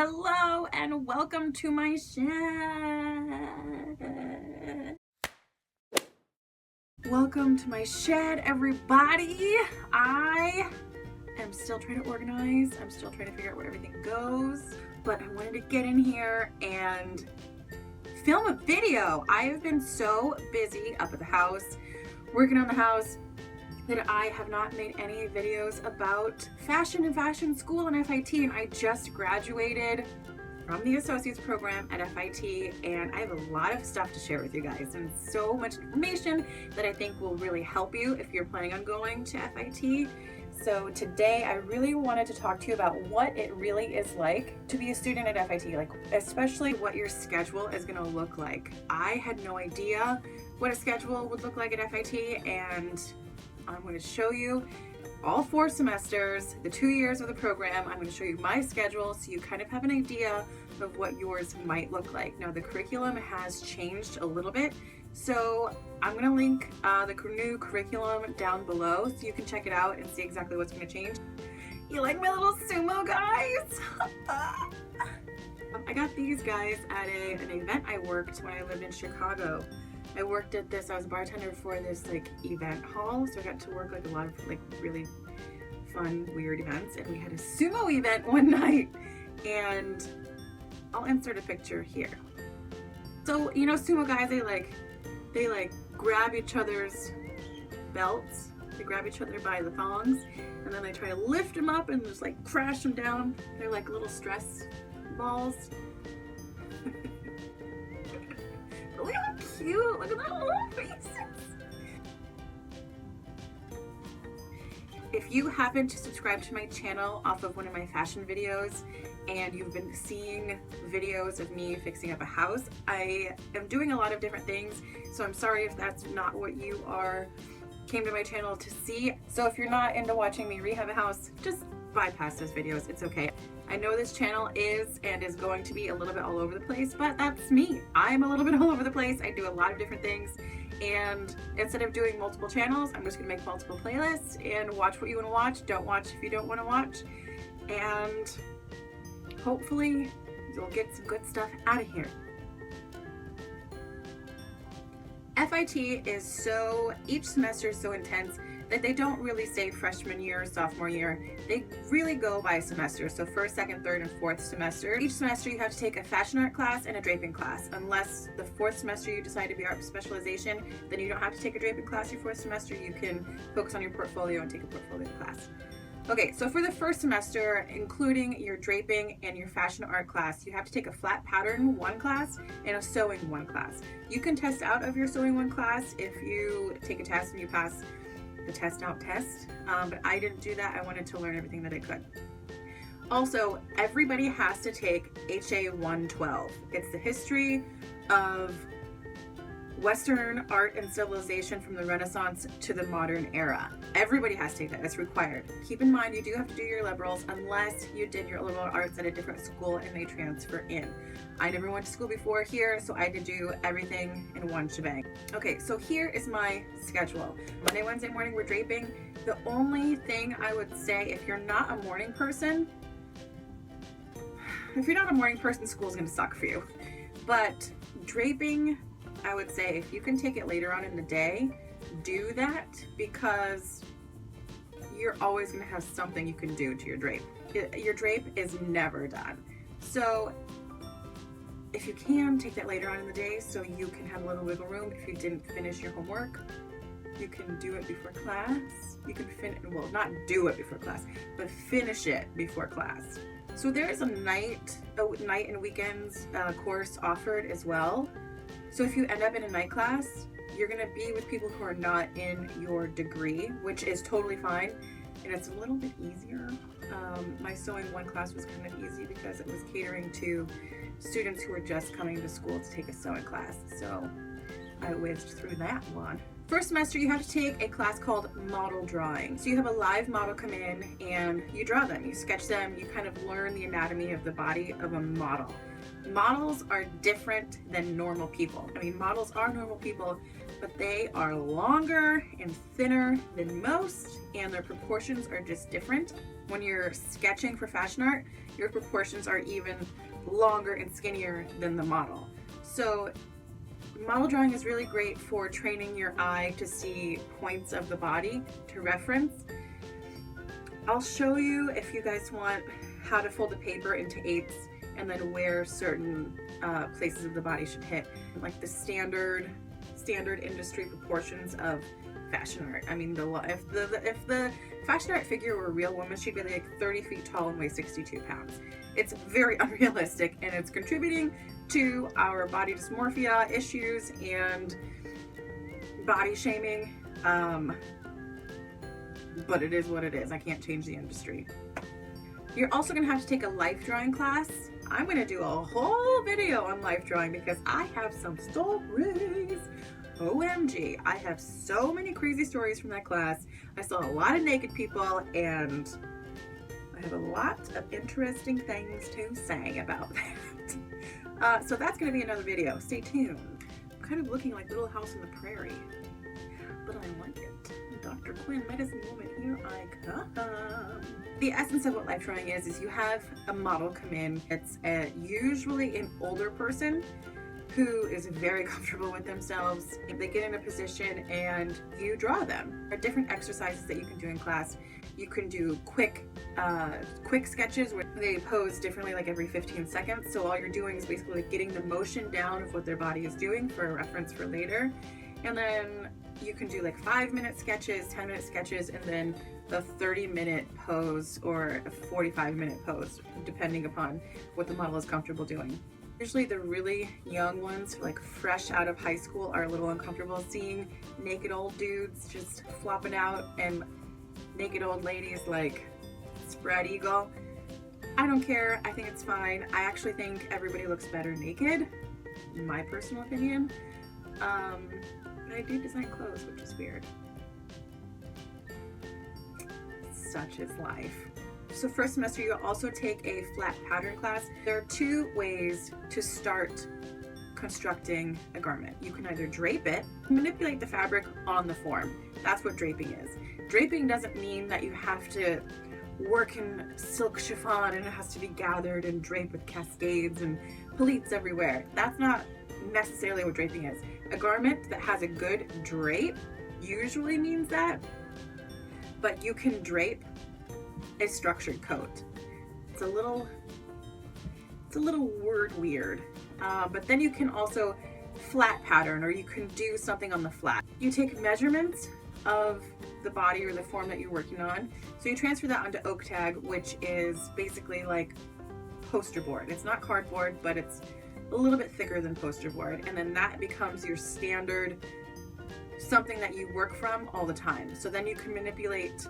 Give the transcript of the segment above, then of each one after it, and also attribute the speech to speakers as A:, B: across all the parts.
A: Hello and welcome to my shed. Welcome to my shed, everybody. I am still trying to organize. I'm still trying to figure out where everything goes, but I wanted to get in here and film a video. I have been so busy up at the house, working on the house, that I have not made any videos about fashion and fashion school and FIT, and I just graduated from the associates program at FIT, and I have a lot of stuff to share with you guys and so much information that I think will really help you if you're planning on going to FIT. So today I really wanted to talk to you about what it really is like to be a student at FIT, like especially what your schedule is going to look like. I had no idea what a schedule would look like at FIT, and I'm going to show you all 4 semesters, the 2 years of the program. I'm going to show you my schedule so you kind of have an idea of what yours might look like. Now the curriculum has changed a little bit, so I'm going to link the new curriculum down below so you can check it out and see exactly what's going to change. You like my little sumo guys? I got these guys at an event I worked when I lived in Chicago. I worked at this, I was a bartender for this event hall, so I got to work a lot of really fun, weird events, and we had a sumo event one night, and I'll insert a picture here. So, you know, sumo guys, they grab each other's belts, they grab each other by the thongs, and then they try to lift them up and just crash them down. They're like little stress balls. Look how cute! Look at their little faces! If you happen to subscribe to my channel off of one of my fashion videos and you've been seeing videos of me fixing up a house, I am doing a lot of different things, so I'm sorry if that's not what you came to my channel to see. So if you're not into watching me rehab a house, just bypass those videos. It's okay. I know this channel is going to be a little bit all over the place, but that's me. I'm a little bit all over the place. I do a lot of different things, and instead of doing multiple channels, I'm just gonna make multiple playlists and watch what you want to watch. Don't watch if you don't want to watch, and hopefully you'll get some good stuff out of here. FIT is each semester is so intense that they don't really say freshman year or sophomore year. They really go by semester. So first, second, third, and fourth semester. Each semester you have to take a fashion art class and a draping class. Unless the 4th semester you decide to be art specialization, then you don't have to take a draping class your 4th semester. You can focus on your portfolio and take a portfolio class. Okay, so for the 1st semester, including your draping and your fashion art class, you have to take a flat pattern 1 class and a sewing 1 class. You can test out of your sewing 1 class if you take a test and you pass the test out test, but I didn't do that. I wanted to learn everything that I could. Also, everybody has to take HA 112. It's the history of Western art and civilization from the Renaissance to the modern era. Everybody has to take that. It's required. Keep in mind, you do have to do your liberals unless you did your liberal arts at a different school and they transfer in. I never went to school before here, so I had to do everything in one shebang. Okay, so here is my schedule. Monday, Wednesday morning, we're draping. The only thing I would say, if you're not a morning person, school's gonna suck for you. But draping, I would say if you can take it later on in the day, do that, because you're always going to have something you can do to your drape. Your drape is never done. So if you can, take that later on in the day so you can have a little wiggle room. If you didn't finish your homework, you can do it before class. You can not do it before class, but finish it before class. So there is a night and weekends course offered as well. So if you end up in a night class, you're going to be with people who are not in your degree, which is totally fine, and it's a little bit easier. My sewing 1 class was kind of easy because it was catering to students who were just coming to school to take a sewing class, so I whizzed through that one. First semester, you have to take a class called model drawing. So you have a live model come in and you draw them, you sketch them, you kind of learn the anatomy of the body of a model. Models are different than normal people. I mean, models are normal people, but they are longer and thinner than most, and their proportions are just different. when you're sketching for fashion art, your proportions are even longer and skinnier than the model. So model drawing is really great for training your eye to see points of the body to reference. I'll show you, if you guys want, how to fold the paper into eighths and then where certain places of the body should hit, like the standard industry proportions of fashion art. I mean, if the fashion art figure were a real woman, she'd be like 30 feet tall and weigh 62 pounds. It's very unrealistic, and it's contributing to our body dysmorphia issues and body shaming. But it is what it is. I can't change the industry. You're also gonna have to take a life drawing class. I'm gonna do a whole video on life drawing because I have some stories. OMG, I have so many crazy stories from that class. I saw a lot of naked people, and I have a lot of interesting things to say about that. So that's gonna be another video. Stay tuned. I'm kind of looking like Little House on the Prairie, but I like it. Dr. Quinn, medicine woman, here I come. The essence of what life drawing is you have a model come in. It's usually an older person who is very comfortable with themselves. They get in a position and you draw them. There are different exercises that you can do in class. You can do quick sketches where they pose differently, like every 15 seconds. So all you're doing is basically getting the motion down of what their body is doing for a reference for later. And then you can do like 5-minute sketches, 10-minute sketches, and then a 30-minute pose or a 45-minute pose, depending upon what the model is comfortable doing. Usually the really young ones, like fresh out of high school, are a little uncomfortable seeing naked old dudes just flopping out and naked old ladies like spread eagle. I don't care. I think it's fine. I actually think everybody looks better naked, in my personal opinion. But I do design clothes, which is weird. Such is life. So first semester, you'll also take a flat pattern class. There are 2 ways to start constructing a garment. You can either drape it, manipulate the fabric on the form. That's what draping is. Draping doesn't mean that you have to work in silk chiffon and it has to be gathered and draped with cascades and pleats everywhere. That's not necessarily what draping is. A garment that has a good drape usually means that, but you can drape a structured coat. It's a little word weird, but then you can also flat pattern, or you can do something on the flat. You take measurements of the body or the form that you're working on, so you transfer that onto oak tag, which is basically like poster board. It's not cardboard, but it's a little bit thicker than poster board, and then that becomes your standard, something that you work from all the time. So then you can manipulate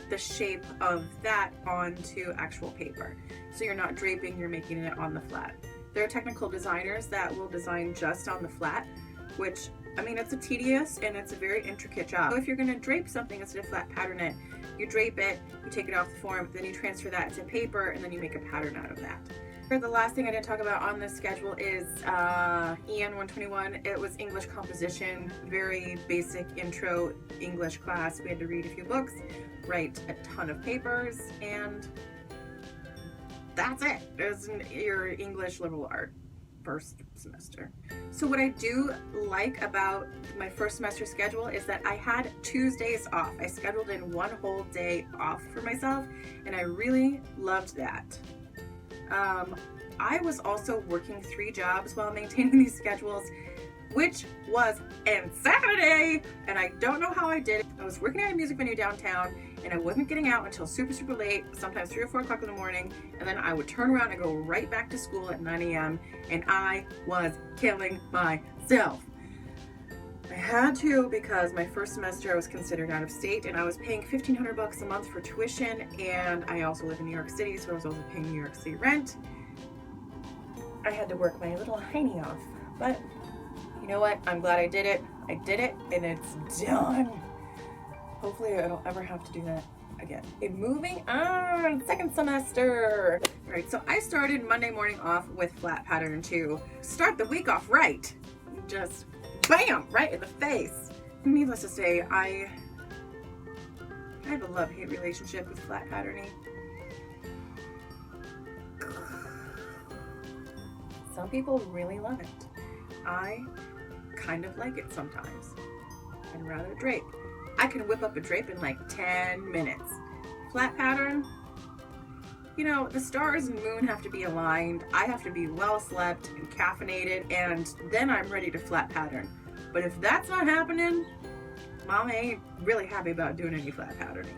A: the shape of that onto actual paper. So you're not draping, you're making it on the flat. There are technical designers that will design just on the flat, which, I mean, it's a tedious and it's a very intricate job. So if you're gonna drape something instead of flat pattern it, you drape it, you take it off the form, then you transfer that to paper, and then you make a pattern out of that. The last thing I didn't talk about on this schedule is EN 121. It was English composition, very basic intro English class. We had to read a few books, write a ton of papers, and that's it. It was your English liberal art first semester. So what I do like about my first semester schedule is that I had Tuesdays off. I scheduled in 1 whole day off for myself, and I really loved that. I was also working 3 jobs while maintaining these schedules, which was insanity, and I don't know how I did it. I was working at a music venue downtown, and I wasn't getting out until super late, sometimes 3 or 4 o'clock in the morning, and then I would turn around and go right back to school at 9 a.m., and I was killing myself. I had to, because my first semester I was considered out of state, and I was paying $1,500 a month for tuition, and I also live in New York City, so I was also paying New York City rent. I had to work my little hiney off, but you know what? I'm glad I did it. I did it, and it's done. Hopefully I don't ever have to do that again. Okay, moving on, second semester. All right, so I started Monday morning off with flat pattern to start the week off right. Just bam, right in the face. Needless to say, I have a love-hate relationship with flat patterning. Some people really love it. I kind of like it sometimes. I'd rather drape. I can whip up a drape in like 10 minutes. Flat pattern, you know, the stars and moon have to be aligned. I have to be well slept and caffeinated, and then I'm ready to flat pattern. But if that's not happening, Mom ain't really happy about doing any flat patterning.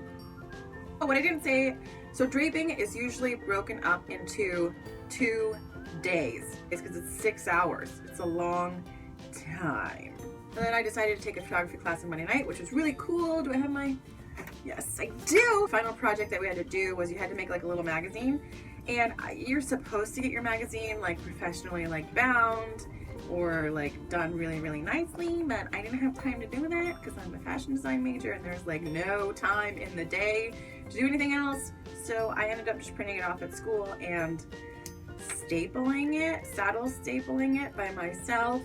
A: Oh, what I didn't say, so draping is usually broken up into 2 days. It's because it's 6 hours. It's a long time. And then I decided to take a photography class on Monday night, which was really cool. Do I have my... Yes, I do. The final project that we had to do was you had to make like a little magazine, and you're supposed to get your magazine like professionally like bound or like done really, really nicely, but I didn't have time to do that because I'm a fashion design major and there's like no time in the day to do anything else. So I ended up just printing it off at school and stapling it, saddle stapling it by myself.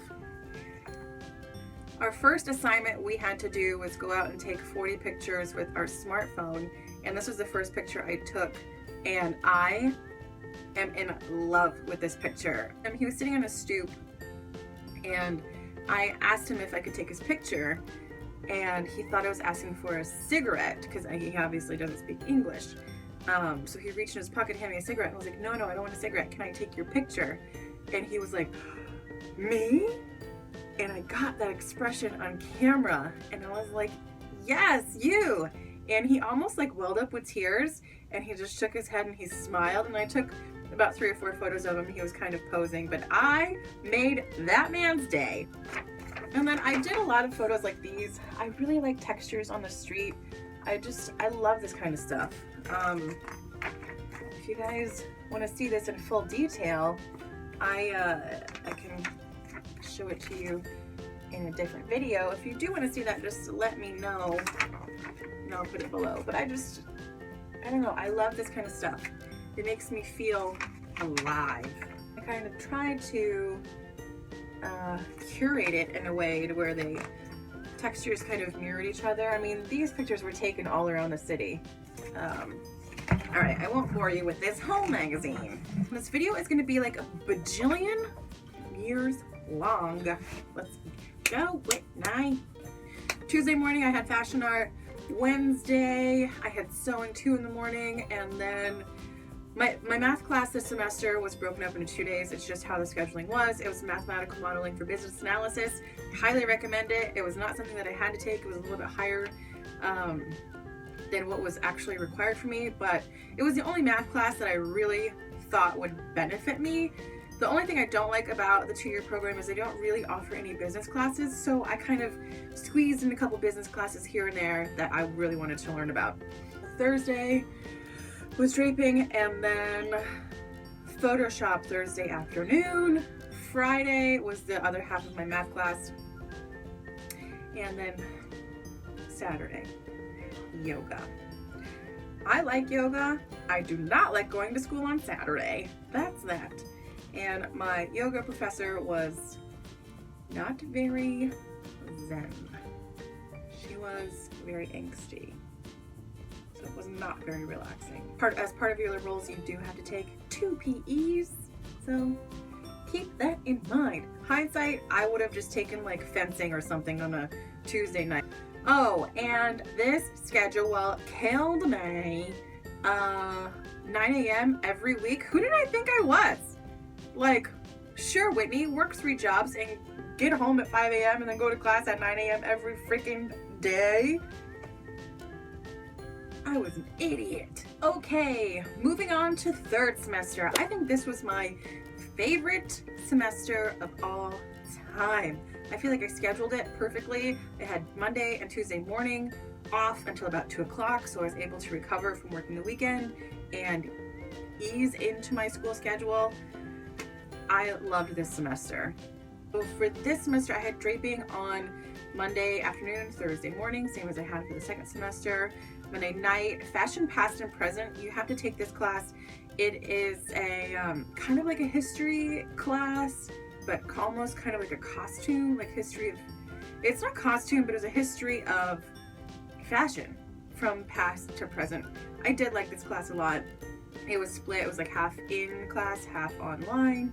A: Our first assignment we had to do was go out and take 40 pictures with our smartphone, and this was the first picture I took, and I am in love with this picture. He was sitting on a stoop, and I asked him if I could take his picture, and he thought I was asking for a cigarette because he obviously doesn't speak English. So he reached in his pocket, handed me a cigarette, and I was like, no, I don't want a cigarette. Can I take your picture? And he was like, me? And I got that expression on camera, and I was like, yes, you. And he almost like welled up with tears, and he just shook his head and he smiled, and I took about 3 or 4 photos of him. He was kind of posing, but I made that man's day. And then I did a lot of photos like these. I really like textures on the street. I love this kind of stuff. If you guys want to see this in full detail, I can show it to you in a different video. If you do want to see that, just let me know and I'll put it below. But I don't know, I love this kind of stuff. It makes me feel alive. I kind of try to curate it in a way to where the textures kind of mirrored each other. I mean, these pictures were taken all around the city. All right, I won't bore you with this whole magazine. This video is going to be like a bajillion years long. Let's go, Whitney. Tuesday morning I had fashion art. Wednesday I had sewing 2 in the morning, and then my math class this semester was broken up into 2 days. It's just how the scheduling was. It was mathematical modeling for business analysis. I highly recommend it. It was not something that I had to take. It was a little bit higher than what was actually required for me, but it was the only math class that I really thought would benefit me. The only thing I don't like about the 2-year program is they don't really offer any business classes, so I kind of squeezed in a couple business classes here and there that I really wanted to learn about. Thursday was draping, and then Photoshop Thursday afternoon. Friday was the other half of my math class, and then Saturday, yoga. I like yoga. I do not like going to school on Saturday. That's that. And my yoga professor was not very zen. She was very angsty. So it was not very relaxing. As part of your liberals, you do have to take 2 PEs. So keep that in mind. Hindsight, I would have just taken like fencing or something on a Tuesday night. Oh, and this schedule killed me. 9 a.m. every week. Who did I think I was? Like, sure, Whitney, work 3 jobs and get home at 5 a.m. and then go to class at 9 a.m. every freaking day. I was an idiot. Okay, moving on to 3rd semester. I think this was my favorite semester of all time. I feel like I scheduled it perfectly. I had Monday and Tuesday morning off until about 2 o'clock, so I was able to recover from working the weekend and ease into my school schedule. I loved this semester. So for this semester, I had draping on Monday afternoon, Thursday morning, same as I had for the 2nd semester. Monday night, fashion past and present. You have to take this class. It is a kind of like a history class, but almost kind of like a costume, like history of, it's not costume, but it's a history of fashion from past to present. I did like this class a lot. It was split. It was like half in class, half online.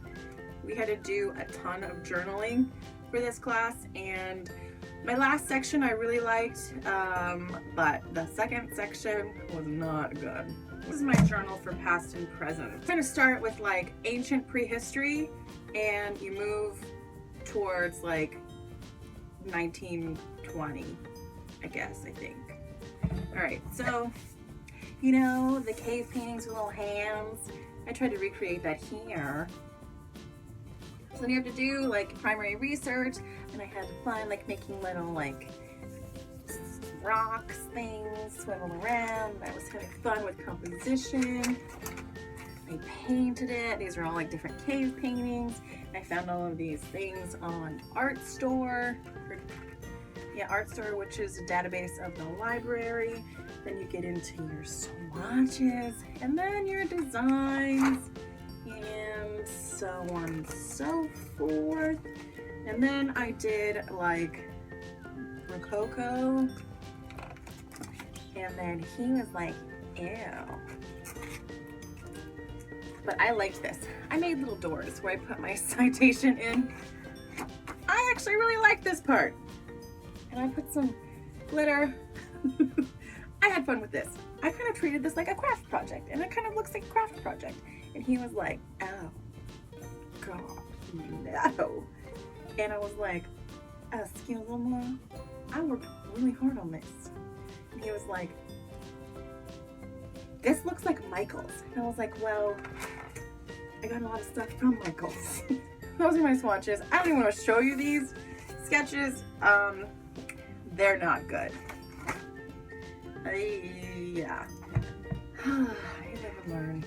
A: We had to do a ton of journaling for this class, and my last section I really liked, but the second section was not good. This is my journal for past and present. I'm gonna start with like ancient prehistory, and you move towards like 1920, I guess, I think. All right, so, you know, the cave paintings with little hands. I tried to recreate that here. So then you have to do like primary research, and I had fun like making little like rocks things swivel around. I was having fun with composition. I painted it. These are all like different cave paintings. I found all of these things on Art Store. Yeah, Art Store, which is a database of the library. Then you get into your swatches, and then your designs, and so on and so forth. And then I did like Rococo, and then he was like, ew. But I liked this. I made little doors where I put my citation in. I actually really like this part. And I put some glitter. I had fun with this. I kind of treated this like a craft project, and it kind of looks like a craft project. And he was like, oh, God, no. And I was like, excuse me, I worked really hard on this. And he was like, this looks like Michael's. And I was like, well, I got a lot of stuff from Michael's. Those are my swatches. I don't even want to show you these sketches. They're not good. Yeah. You never learn.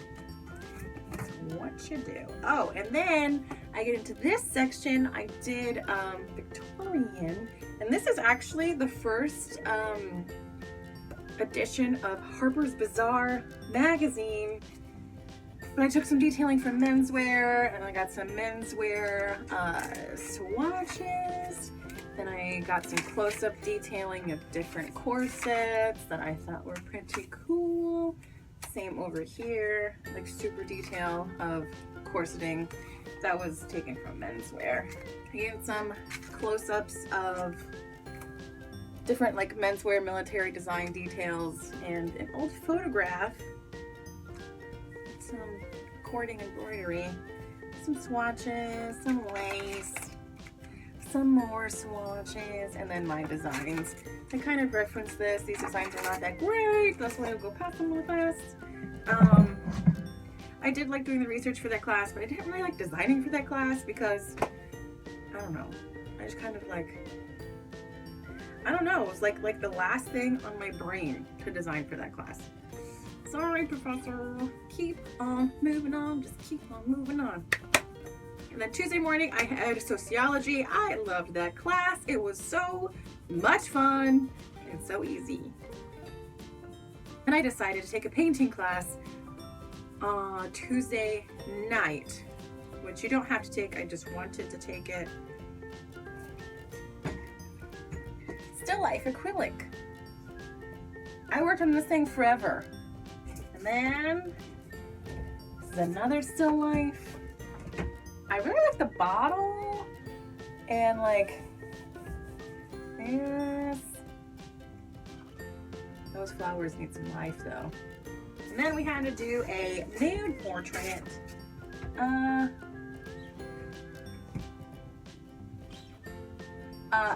A: That's what you do. Oh, and then I get into this section. I did Victorian, and this is actually the first edition of Harper's Bazaar magazine. But I took some detailing from menswear, and I got some menswear swatches. Then I got some close-up detailing of different corsets that I thought were pretty cool. Same over here, like super detail of corseting. That was taken from menswear. I gave some close-ups of different like menswear military design details, and an old photograph, some cording embroidery, some swatches, some lace, some more swatches, and then my designs. I kind of reference this. These designs are not that great. That's why I'll go past them real fast. I did like doing the research for that class, but I didn't really like designing for that class because, I don't know. I just kind of like, I don't know. It was like the last thing on my brain to design for that class. Sorry, professor. Keep on moving on. Just keep on moving on. And then Tuesday morning, I had sociology. I loved that class. It was so much fun and so easy. And I decided to take a painting class on Tuesday night, which you don't have to take. I just wanted to take it. Still life acrylic. I worked on this thing forever. And then this is another still life. I really like the bottle, and like this. Those flowers need some life though. And then we had to do a nude portrait.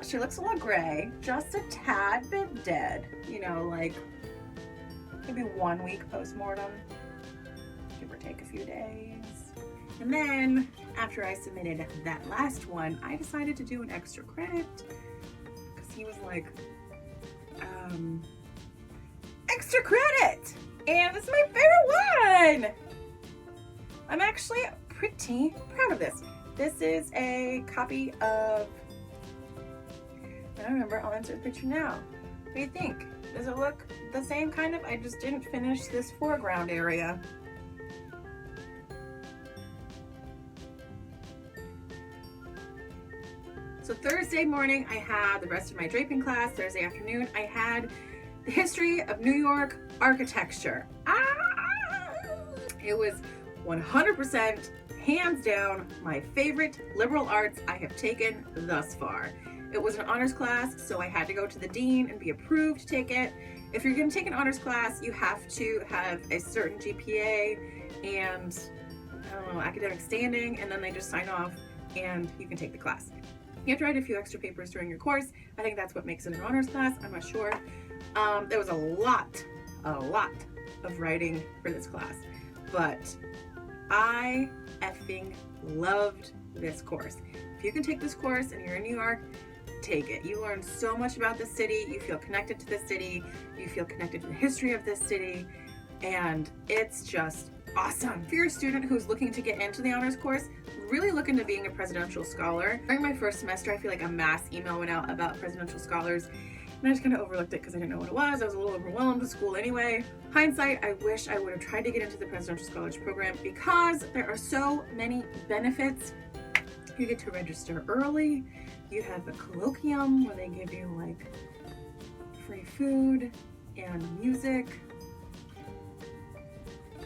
A: She looks a little gray, just a tad bit dead. You know, like maybe 1 week postmortem, give or take a few days. And then after I submitted that last one, I decided to do an extra credit because he was like, extra credit! And this is my favorite one! I'm actually pretty proud of this. This is a copy of, I don't remember, I'll insert the picture now. What do you think? Does it look the same kind of? I just didn't finish this foreground area. So Thursday morning, I had the rest of my draping class. Thursday afternoon, I had the history of New York architecture. It was 100%, hands down, my favorite liberal arts I have taken thus far. It was an honors class, so I had to go to the dean and be approved to take it. If you're going to take an honors class, you have to have a certain GPA and, I don't know, academic standing, and then they just sign off and you can take the class. You have to write a few extra papers during your course. I think that's what makes it an honors class. I'm not sure. There was a lot of writing for this class, but I effing loved this course. If you can take this course and you're in New York, take it. You learn so much about the city. You feel connected to the city. You feel connected to the history of this city, and it's just awesome. If you're a student who's looking to get into the honors course, really look into being a presidential scholar. During my first semester, I feel like a mass email went out about presidential scholars, and I just kind of overlooked it because I didn't know what it was. I was a little overwhelmed with school anyway. Hindsight, I wish I would have tried to get into the presidential scholars program because there are so many benefits. You get to register early. You have a colloquium where they give you like free food and music.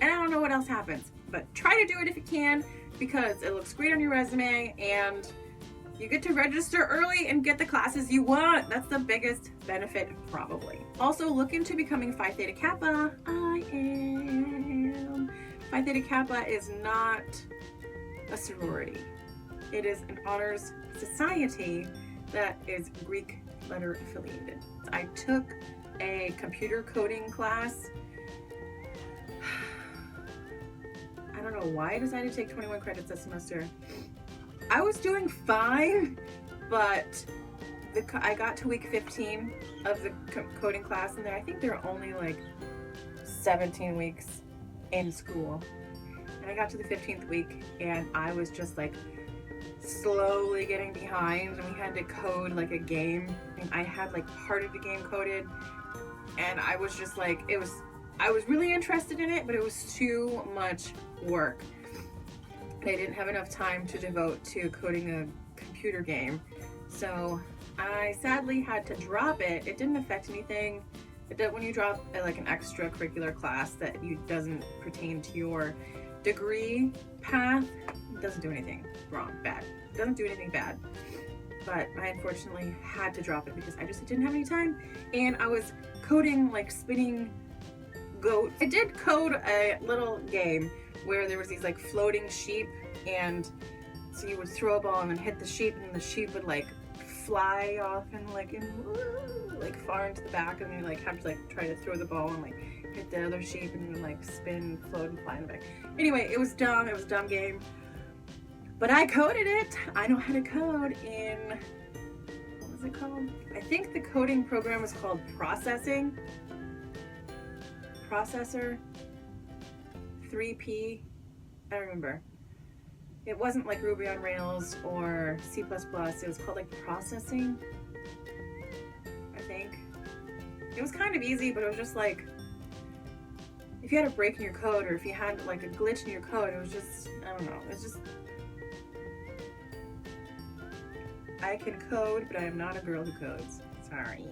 A: And I don't know what else happens, but try to do it if you can because it looks great on your resume and you get to register early and get the classes you want. That's the biggest benefit probably. Also look into becoming Phi Theta Kappa. I am. Phi Theta Kappa is not a sorority. It is an honors society that is Greek letter affiliated. I took a computer coding class. I don't know why I decided to take 21 credits this semester. I was doing fine, but I got to week 15 of the coding class, and I think there are only like 17 weeks in school. And I got to the 15th week, and I was just like slowly getting behind, and we had to code like a game, and I had like part of the game coded, and I was just like, I was really interested in it, but it was too much work. And I didn't have enough time to devote to coding a computer game. So I sadly had to drop it. It didn't affect anything. When you drop like an extracurricular class that doesn't pertain to your degree path, it doesn't do anything bad. It doesn't do anything bad. But I unfortunately had to drop it because I just didn't have any time. And I was coding like spinning goats. I did code a little game where there was these like floating sheep, and so you would throw a ball and then hit the sheep, and the sheep would like fly off and like far into the back, and you like have to like try to throw the ball and like hit the other sheep and then like spin, float, and fly in the back. Anyway, it was dumb. It was a dumb game, but I coded it. I know how to code in, what was it called? I think the coding program was called Processor 3P. I don't remember. It wasn't like Ruby on Rails or C++. It was called like processing, I think. It was kind of easy, but it was just like, if you had a break in your code or if you had like a glitch in your code, it was just, I don't know. It's just, I can code, but I am not a girl who codes. Sorry.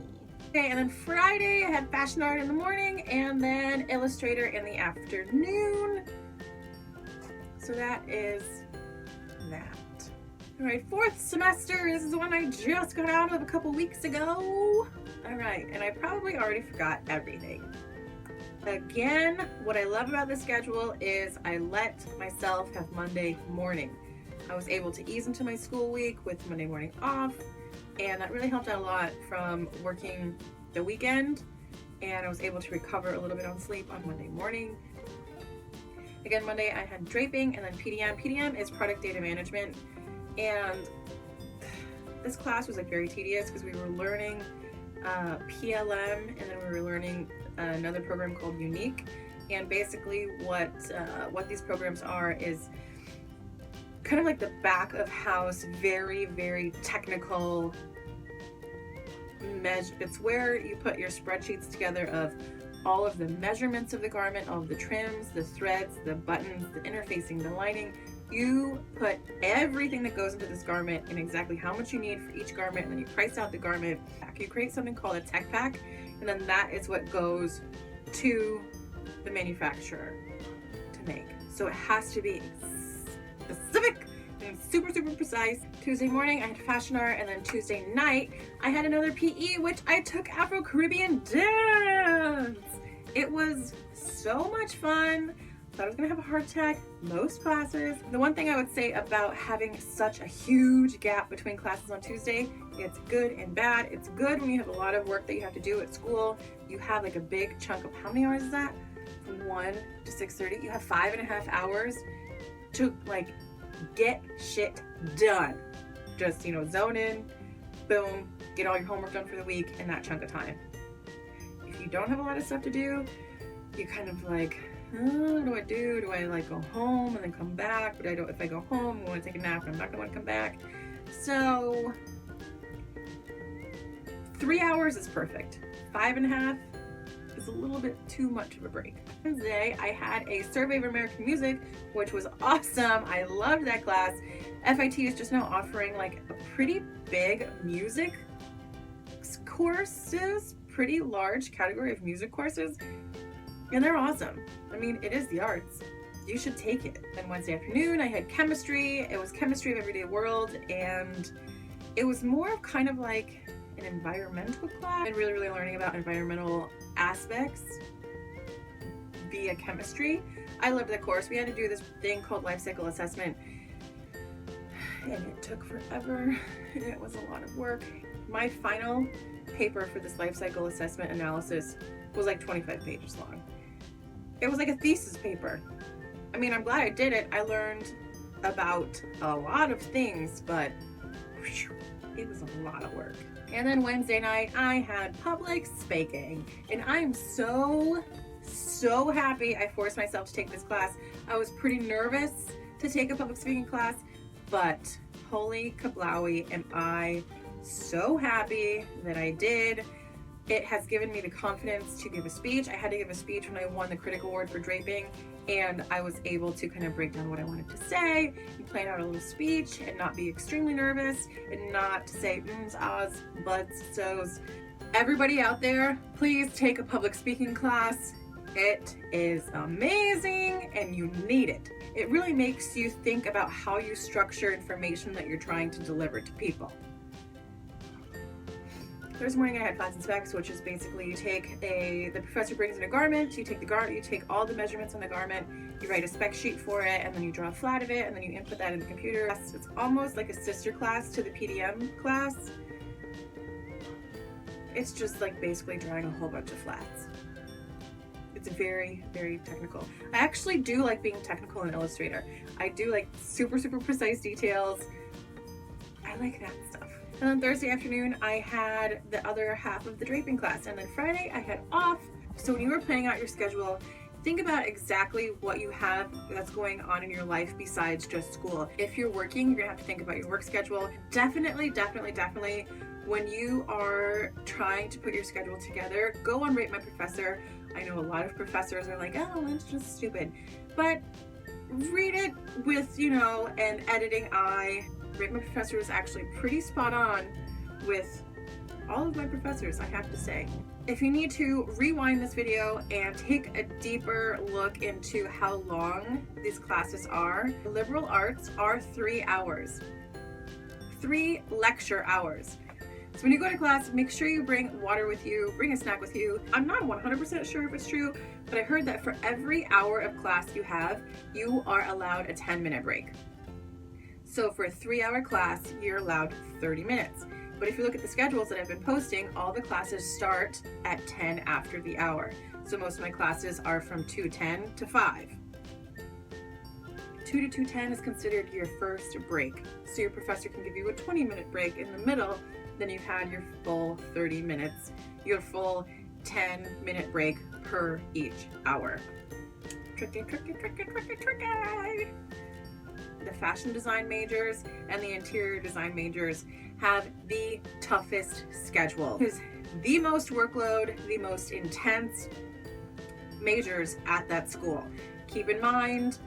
A: Okay, and then Friday I had fashion art in the morning and then Illustrator in the afternoon. So that is that. All right, fourth semester. This is the one I just got out of a couple weeks ago. All right, and I probably already forgot everything. Again, what I love about this schedule is I let myself have Monday morning. I was able to ease into my school week with Monday morning off, and that really helped out a lot from working the weekend, and I was able to recover a little bit on sleep on Monday morning. Again, Monday I had draping and then PDM. PDM is product data management, and this class was like very tedious because we were learning PLM, and then we were learning another program called Unique. And basically what these programs are is kind of like the back of house, very, very technical it's where you put your spreadsheets together of all of the measurements of the garment, all of the trims, the threads, the buttons, the interfacing, the lining. You put everything that goes into this garment and exactly how much you need for each garment, and then you price out the garment. You create something called a tech pack, and then that is what goes to the manufacturer to make. So it has to be specific and super, super precise. Tuesday morning, I had fashion art, and then Tuesday night, I had another PE, which I took Afro-Caribbean dance. It was so much fun. Thought I was gonna have a heart attack most classes. The one thing I would say about having such a huge gap between classes on Tuesday, it's good and bad. It's good when you have a lot of work that you have to do at school. You have like a big chunk of, how many hours is that? From 1 to 6:30. You have 5.5 hours to like get shit done. Just, you know, zone in, boom, get all your homework done for the week in that chunk of time. If you don't have a lot of stuff to do, you kind of like, what do I do? Do I like go home and then come back? But if I go home, I want to take a nap and I'm not gonna want to come back. So 3 hours is perfect. 5.5 is a little bit too much of a break. Wednesday, I had a survey of American music, which was awesome. I loved that class. FIT is just now offering like a pretty big music courses, pretty large category of music courses, and they're awesome. I mean, it is the arts. You should take it. Then Wednesday afternoon, I had chemistry. It was chemistry of everyday world, and it was more of kind of like an environmental class and really, really learning about environmental aspects via chemistry. I loved that course. We had to do this thing called life cycle assessment, and it took forever, and it was a lot of work. My final paper for this life cycle assessment analysis was like 25 pages long. It was like a thesis paper. I mean, I'm glad I did it. I learned about a lot of things, but it was a lot of work. And then Wednesday night, I had public speaking, and I'm so happy I forced myself to take this class. I was pretty nervous to take a public speaking class, but holy kablowie, am I so happy that I did. It has given me the confidence to give a speech. I had to give a speech when I won the Critic Award for draping, and I was able to kind of break down what I wanted to say and plan out a little speech and not be extremely nervous and not say ums, ahs, buts, so's. Everybody out there, please take a public speaking class. It is amazing and you need it. It really makes you think about how you structure information that you're trying to deliver to people. Thursday morning I had plans and specs, which is basically you take the professor brings in a garment, you take the garment, you take all the measurements on the garment, you write a spec sheet for it, and then you draw a flat of it, and then you input that in the computer. It's almost like a sister class to the PDM class. It's just like basically drawing a whole bunch of flats. It's very, very technical. I actually do like being technical in Illustrator. I do like super, super precise details. I like that stuff. And then Thursday afternoon, I had the other half of the draping class. And then Friday, I had off. So when you were planning out your schedule, think about exactly what you have that's going on in your life besides just school. If you're working, you're gonna have to think about your work schedule. Definitely, when you are trying to put your schedule together, go on Rate My Professor. I know a lot of professors are like, oh, it's just stupid. But read it with, an editing eye. Rate My Professor is actually pretty spot on with all of my professors, I have to say. If you need to rewind this video and take a deeper look into how long these classes are, liberal arts are 3 hours. 3 lecture hours. So when you go to class, make sure you bring water with you, bring a snack with you. I'm not 100% sure if it's true, but I heard that for every hour of class you have, you are allowed a 10-minute break. So for a 3-hour class, you're allowed 30 minutes. But if you look at the schedules that I've been posting, all the classes start at 10 after the hour. So most of my classes are from 2:10 to 5. 2 to 2:10 is considered your first break. So your professor can give you a 20-minute break in the middle, then you've had your full 30 minutes, your full 10-minute break per each hour. Tricky, tricky, tricky, tricky, tricky. The fashion design majors and the interior design majors have the toughest schedule. It is the most workload, the most intense majors at that school. Keep in mind,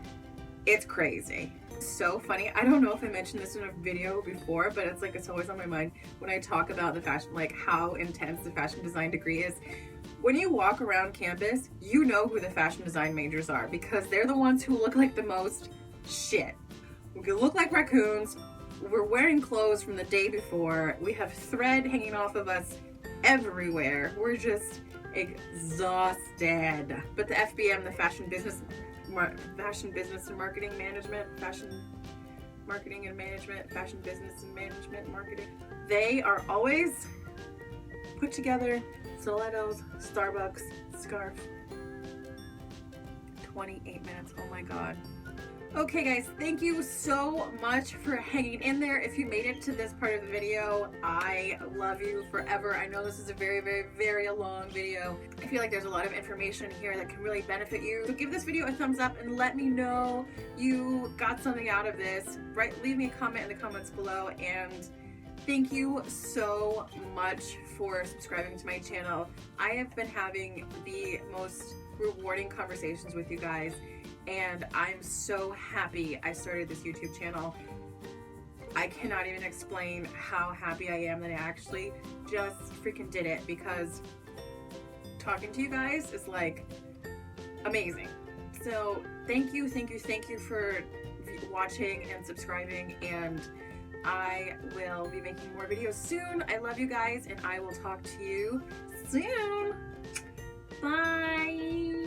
A: it's crazy. It's so funny. I don't know if I mentioned this in a video before, but it's always on my mind when I talk about the fashion, like how intense the fashion design degree is. When you walk around campus, you know who the fashion design majors are because they're the ones who look like the most shit. We look like raccoons. We're wearing clothes from the day before. We have thread hanging off of us everywhere. We're just exhausted. But the FBM, the fashion business and marketing management, fashion business and management marketing, they are always put together. Stilettos, Starbucks, scarf. 28 minutes, oh my god. Okay guys, thank you so much for hanging in there. If you made it to this part of the video, I love you forever. I know this is a very, very, very long video. I feel like there's a lot of information here that can really benefit you. So give this video a thumbs up and let me know you got something out of this. Leave me a comment in the comments below, and thank you so much for subscribing to my channel. I have been having the most rewarding conversations with you guys, and I'm so happy I started this YouTube channel. I cannot even explain how happy I am that I actually just freaking did it, because talking to you guys is like amazing. So thank you for watching and subscribing, and I will be making more videos soon. I love you guys, and I will talk to you soon. Bye.